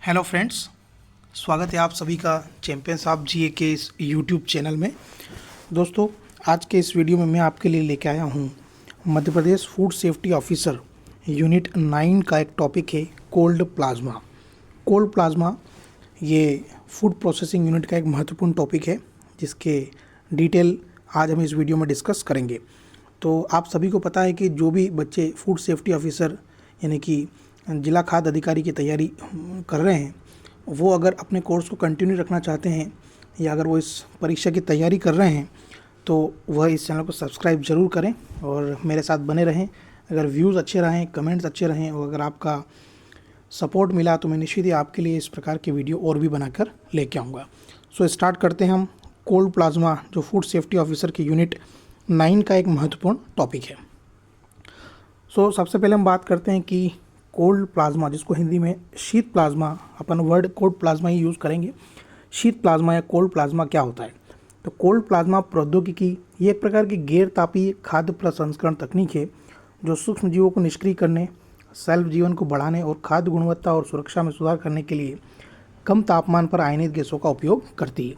Hello friends, स्वागत है आप सभी का चैंपियंस ऑफ जीए के इस यूट्यूब चैनल में। दोस्तों, आज के इस वीडियो में मैं आपके लिए लेके आया हूँ Madhya Pradesh food safety officer unit 9 का एक टॉपिक है कोल्ड प्लाज्मा। कोल्ड प्लाज्मा ये फूड प्रोसेसिंग यूनिट का एक महत्वपूर्ण टॉपिक है जिसके डिटेल आज हम इस वीडियो में डिस्कस करेंगे। तो आप सभी को पता है कि जो भी बच्चे फूड सेफ्टी ऑफिसर यानी कि जिला खाद्य अधिकारी की तैयारी कर रहे हैं, वो अगर अपने कोर्स को कंटिन्यू रखना चाहते हैं या अगर वो इस परीक्षा की तैयारी कर रहे हैं तो वह इस चैनल को सब्सक्राइब ज़रूर करें और मेरे साथ बने रहें। अगर व्यूज़ अच्छे रहें, कमेंट्स अच्छे रहें और अगर आपका सपोर्ट मिला तो मैं निश्चित ही आपके लिए इस प्रकार के वीडियो और भी बनाकर लेके आऊँगा। सो स्टार्ट करते हैं हम। कोल्ड प्लाज्मा जो फूड सेफ्टी ऑफिसर की यूनिट 9 का एक महत्वपूर्ण टॉपिक है। सो सबसे पहले हम बात करते हैं कि कोल्ड प्लाज्मा, जिसको हिंदी में शीत प्लाज्मा, अपन वर्ड कोल्ड प्लाज्मा ही यूज़ करेंगे। शीत प्लाज्मा या कोल्ड प्लाज्मा क्या होता है? तो कोल्ड प्लाज्मा प्रौद्योगिकी ये एक प्रकार की गैर तापीय खाद्य प्रसंस्करण तकनीक है जो सूक्ष्म जीवों को निष्क्रिय करने, सेल्फ जीवन को बढ़ाने और खाद्य गुणवत्ता और सुरक्षा में सुधार करने के लिए कम तापमान पर आयनित गैसों का उपयोग करती है।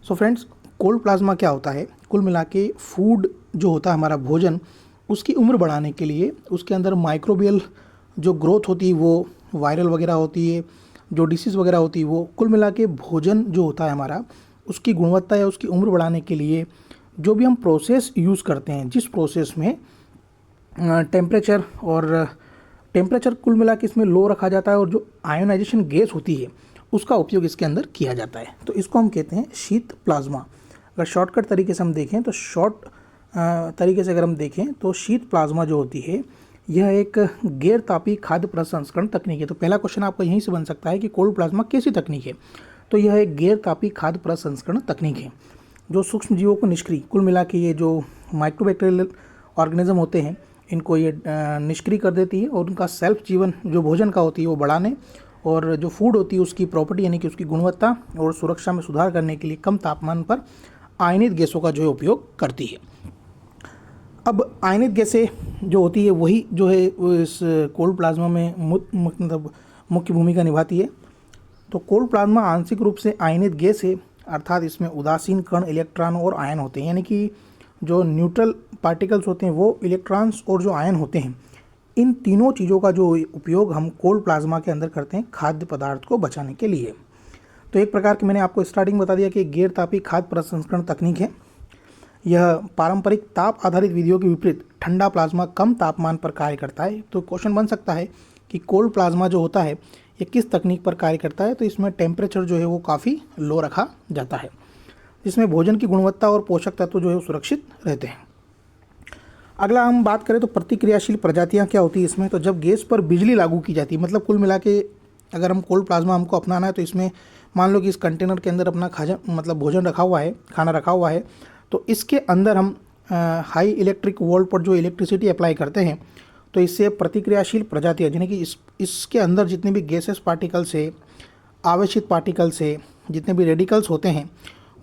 सो फ्रेंड्स, कोल्ड प्लाज्मा क्या होता है? कुल मिला के फूड जो होता है हमारा भोजन, उसकी उम्र बढ़ाने के लिए उसके अंदर माइक्रोबियल जो ग्रोथ होती है वो वायरल वगैरह होती है, जो डिसीज़ वगैरह होती है वो कुल मिला के भोजन जो होता है हमारा, उसकी गुणवत्ता या उसकी उम्र बढ़ाने के लिए जो भी हम प्रोसेस यूज़ करते हैं, जिस प्रोसेस में टेम्परेचर कुल मिला के इसमें लो रखा जाता है और जो आयोनाइजेशन गैस होती है उसका उपयोग इसके अंदर किया जाता है, तो इसको हम कहते हैं शीत प्लाज्मा। अगर शॉर्टकट तरीके से हम देखें तो अगर हम देखें तो शीत प्लाज्मा जो होती है यह एक गैर तापीय खाद्य प्रसंस्करण तकनीक है। तो पहला क्वेश्चन आपका यहीं से बन सकता है कि कोल्ड प्लाज्मा कैसी तकनीक है? तो यह एक गैर तापीय खाद्य प्रसंस्करण तकनीक है जो सूक्ष्म जीवों को निष्क्रिय, कुल मिला के ये जो माइक्रोबैक्टीरियल ऑर्गेनिज्म होते हैं इनको ये निष्क्रिय कर देती है और उनका सेल्फ जीवन जो भोजन का होती है वो बढ़ाने और जो फूड होती है उसकी प्रॉपर्टी यानी कि उसकी गुणवत्ता और सुरक्षा में सुधार करने के लिए कम तापमान पर आयनित गैसों का जो है उपयोग करती है। अब आयनित गैसें जो होती है वही जो है इस कोल्ड प्लाज्मा में मतलब मुख्य भूमिका निभाती है। तो कोल्ड प्लाज्मा आंशिक रूप से आयनित गैस है, अर्थात इसमें उदासीन कण, इलेक्ट्रॉन और आयन होते हैं, यानी कि जो न्यूट्रल पार्टिकल्स होते हैं वो इलेक्ट्रॉन्स और जो आयन होते हैं, इन तीनों चीज़ों का जो उपयोग हम कोल्ड प्लाज्मा के अंदर करते हैं खाद्य पदार्थ को बचाने के लिए। तो एक प्रकार की मैंने आपको स्टार्टिंग बता दिया कि गैर तापीय खाद्य प्रसंस्करण तकनीक है। यह पारंपरिक ताप आधारित विधियों के विपरीत ठंडा प्लाज्मा कम तापमान पर कार्य करता है। तो क्वेश्चन बन सकता है कि कोल्ड प्लाज्मा जो होता है ये किस तकनीक पर कार्य करता है? तो इसमें टेम्परेचर जो है वो काफ़ी लो रखा जाता है, जिसमें भोजन की गुणवत्ता और पोषक तत्व जो है सुरक्षित रहते हैं। अगला हम बात करें तो प्रतिक्रियाशील प्रजातियाँ क्या होती है इसमें? तो जब गैस पर बिजली लागू की जाती है, मतलब कुल मिला के अगर हम कोल्ड प्लाज्मा हमको अपनाना है तो इसमें मान लो कि इस कंटेनर के अंदर अपना भोजन रखा हुआ है, खाना रखा हुआ है, तो इसके अंदर हम हाई इलेक्ट्रिक वोल्ट पर जो इलेक्ट्रिसिटी अप्लाई करते हैं तो इससे प्रतिक्रियाशील प्रजातियाँ यानी कि इसके अंदर जितने भी गैसेस पार्टिकल्स है, आवेशित पार्टिकल्स है, जितने भी रेडिकल्स होते हैं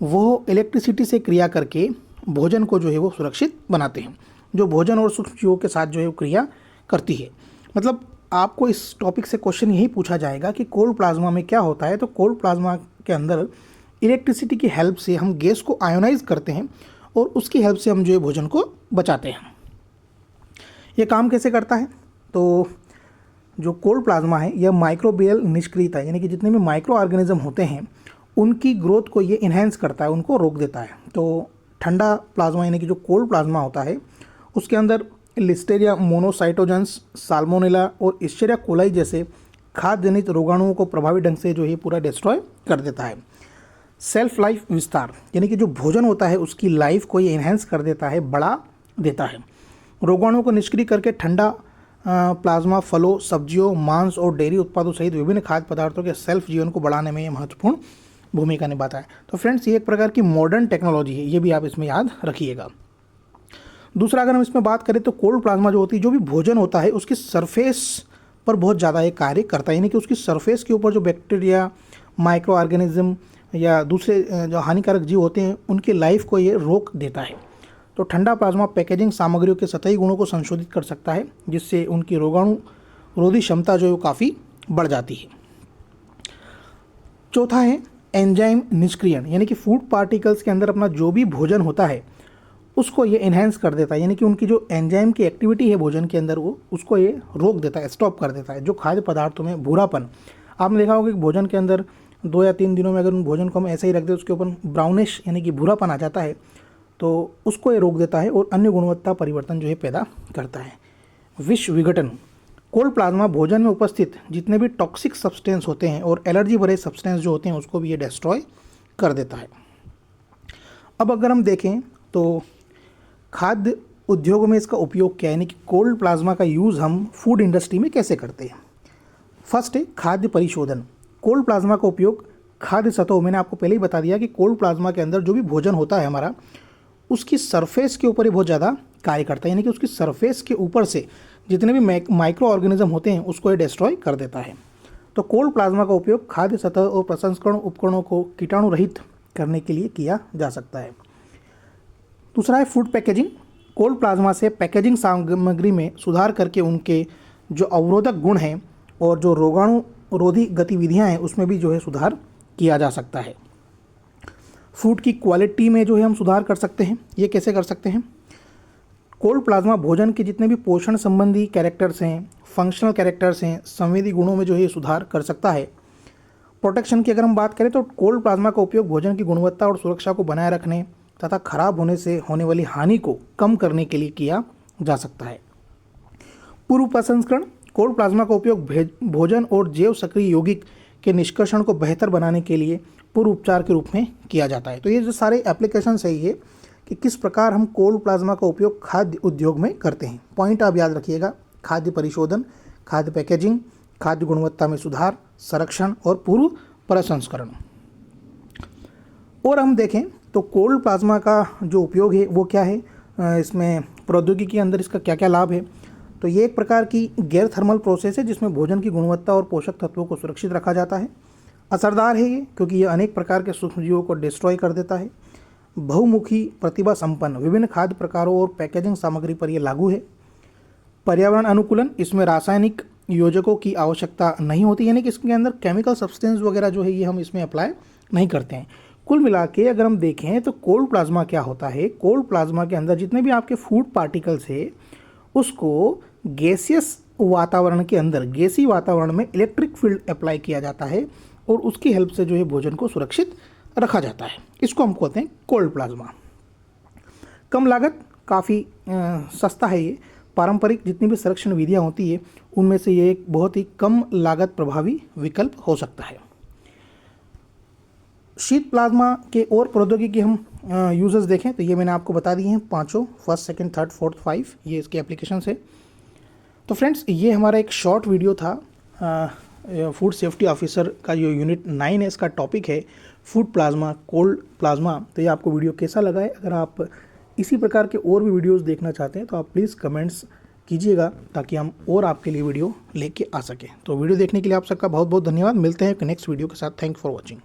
वो इलेक्ट्रिसिटी से क्रिया करके भोजन को जो है वो सुरक्षित बनाते हैं, जो भोजन और सूक्ष्म जीवों के साथ जो है वो क्रिया करती है। मतलब आपको इस टॉपिक से क्वेश्चन यही पूछा जाएगा कि कोल्ड प्लाज्मा में क्या होता है? तो कोल्ड प्लाज्मा के अंदर इलेक्ट्रिसिटी की हेल्प से हम गैस को आयोनाइज करते हैं और उसकी हेल्प से हम जो है भोजन को बचाते हैं। ये काम कैसे करता है? तो जो कोल्ड प्लाज्मा है यह माइक्रोबियल निष्क्रियता यानी कि जितने भी माइक्रो ऑर्गेनिज्म होते हैं उनकी ग्रोथ को ये इन्हेंस करता है, उनको रोक देता है। तो ठंडा प्लाज्मा यानी कि जो कोल्ड प्लाज्मा होता है उसके अंदर लिस्टेरिया मोनोसाइटोजेंस, साल्मोनेला और इश्चेरिया कोलाई जैसे खाद्य जनित रोगाणुओं को प्रभावी ढंग से जो है पूरा डिस्ट्रॉय कर देता है। सेल्फ लाइफ विस्तार यानी कि जो भोजन होता है उसकी लाइफ को ये इन्हेंस कर देता है, बढ़ा देता है। रोगाणुओं को निष्क्रिय करके ठंडा प्लाज्मा फलों, सब्जियों, मांस और डेयरी उत्पादों सहित विभिन्न खाद्य पदार्थों के सेल्फ जीवन को बढ़ाने में ये महत्वपूर्ण भूमिका निभाता है। तो फ्रेंड्स, ये एक प्रकार की मॉडर्न टेक्नोलॉजी है, ये भी आप इसमें याद रखिएगा। दूसरा अगर हम इसमें बात करें तो कोल्ड प्लाज्मा जो होती है, जो भी भोजन होता है उसकी सरफेस पर बहुत ज़्यादा ये कार्य करता है, यानी कि उसकी सरफेस के ऊपर जो बैक्टीरिया, माइक्रो ऑर्गेनिज्म या दूसरे जो हानिकारक जीव होते हैं उनकी लाइफ को ये रोक देता है। तो ठंडा प्लाज्मा पैकेजिंग सामग्रियों के सतही गुणों को संशोधित कर सकता है, जिससे उनकी रोगाणु रोधी क्षमता जो है वो काफ़ी बढ़ जाती है। चौथा है एंजाइम निष्क्रियण, यानी कि फूड पार्टिकल्स के अंदर अपना जो भी भोजन होता है उसको ये इन्हेंस कर देता है, यानी कि उनकी जो एंजाइम की एक्टिविटी है भोजन के अंदर वो उसको ये रोक देता है, स्टॉप कर देता है। जो खाद्य पदार्थों में भूरापन, आपने देखा होगा कि भोजन के अंदर 2 या 3 दिनों में अगर उन भोजन को हम ऐसे ही रख दें उसके ऊपर ब्राउनिश यानी कि भूरापन आ जाता है, तो उसको ये रोक देता है और अन्य गुणवत्ता परिवर्तन जो है पैदा करता है। विष विघटन, कोल्ड प्लाज्मा भोजन में उपस्थित जितने भी टॉक्सिक सब्सटेंस होते हैं और एलर्जी भरे सब्सटेंस जो होते हैं उसको भी ये डिस्ट्रॉय कर देता है। अब अगर हम देखें तो खाद्य उद्योगों में इसका उपयोग क्या है, यानी कि कोल्ड प्लाज्मा का यूज़ हम फूड इंडस्ट्री में कैसे करते हैं। फर्स्ट है खाद्य परिशोधन। कोल्ड प्लाज्मा का उपयोग खाद्य सतहों, मैंने आपको पहले ही बता दिया कि कोल्ड प्लाज्मा के अंदर जो भी भोजन होता है हमारा, उसकी सरफेस के ऊपर ही बहुत ज़्यादा कार्य करता है, यानी कि उसकी सरफेस के ऊपर से जितने भी माइक्रो ऑर्गेनिज्म होते हैं उसको ये डिस्ट्रॉय कर देता है। तो कोल्ड प्लाज्मा का उपयोग खाद्य सतह और प्रसंस्करण उपकरणों को कीटाणु रहित करने के लिए किया जा सकता है। दूसरा है फूड पैकेजिंग। कोल्ड प्लाज्मा से पैकेजिंग सामग्री में सुधार करके उनके जो अवरोधक गुण हैं और जो रोगाणुरोधी गतिविधियां हैं उसमें भी जो है सुधार किया जा सकता है। फूड की क्वालिटी में जो है हम सुधार कर सकते हैं। ये कैसे कर सकते हैं? कोल्ड प्लाज्मा भोजन के जितने भी पोषण संबंधी कैरेक्टर्स हैं, फंक्शनल कैरेक्टर्स हैं, संवेदी गुणों में जो है सुधार कर सकता है। प्रोटेक्शन की अगर हम बात करें तो कोल्ड प्लाज्मा का उपयोग भोजन की गुणवत्ता और सुरक्षा को बनाए रखने तथा खराब होने से होने वाली हानि को कम करने के लिए किया जा सकता है। पूर्व प्रसंस्करण, कोल्ड प्लाज्मा का उपयोग भोजन और जैव सक्रिय यौगिक के निष्कर्षण को बेहतर बनाने के लिए पूर्व उपचार के रूप में किया जाता है। तो ये जो सारे एप्लीकेशन है ये कि किस प्रकार हम कोल्ड प्लाज्मा का उपयोग खाद्य उद्योग में करते हैं। पॉइंट आप याद रखिएगा: खाद्य परिशोधन, खाद्य पैकेजिंग, खाद्य गुणवत्ता में सुधार, संरक्षण और पूर्व प्रसंस्करण। और हम देखें तो कोल्ड प्लाज्मा का जो उपयोग है वो क्या है, इसमें प्रौद्योगिकी के अंदर इसका क्या क्या लाभ है। तो ये एक प्रकार की गैर थर्मल प्रोसेस है जिसमें भोजन की गुणवत्ता और पोषक तत्वों को सुरक्षित रखा जाता है। असरदार है ये क्योंकि ये अनेक प्रकार के सूक्ष्मजीवों को डिस्ट्रॉय कर देता है। बहुमुखी प्रतिभा संपन्न, विभिन्न खाद्य प्रकारों और पैकेजिंग सामग्री पर यह लागू है। पर्यावरण अनुकूलन, इसमें रासायनिक योजकों की आवश्यकता नहीं होती, यानी कि इसके अंदर केमिकल सब्सटेंस वगैरह जो है ये हम इसमें अप्लाई नहीं करते हैं। कुल मिला के अगर हम देखें तो कोल्ड प्लाज्मा क्या होता है, कोल्ड प्लाज्मा के अंदर जितने भी आपके फूड पार्टिकल्स है उसको गैसियस वातावरण के अंदर, गैसी वातावरण में इलेक्ट्रिक फील्ड अप्लाई किया जाता है और उसकी हेल्प से जो है भोजन को सुरक्षित रखा जाता है। इसको हम कहते हैं कोल्ड प्लाज्मा। कम लागत, काफ़ी सस्ता है ये। पारंपरिक जितनी भी संरक्षण विधियाँ होती है उनमें से ये एक बहुत ही कम लागत प्रभावी विकल्प हो सकता है। शीत प्लाज्मा के और प्रौद्योगिकी हम यूजर्स देखें तो ये मैंने आपको बता दिए हैं पांचों, फर्स्ट, सेकंड, थर्ड, फोर्थ, 5 ये इसके एप्लीकेशन है। तो फ्रेंड्स ये हमारा एक शॉर्ट वीडियो था फूड सेफ्टी ऑफिसर का जो यूनिट 9 है, इसका टॉपिक है फूड प्लाज्मा, कोल्ड प्लाज्मा। तो ये आपको वीडियो कैसा लगा है? अगर आप इसी प्रकार के और भी वीडियोस देखना चाहते हैं तो आप प्लीज़ कमेंट्स कीजिएगा ताकि हम और आपके लिए वीडियो लेके आ सकें। तो वीडियो देखने के लिए आप सबका बहुत बहुत धन्यवाद। मिलते हैं नेक्स्ट वीडियो के साथ। Thank for watching.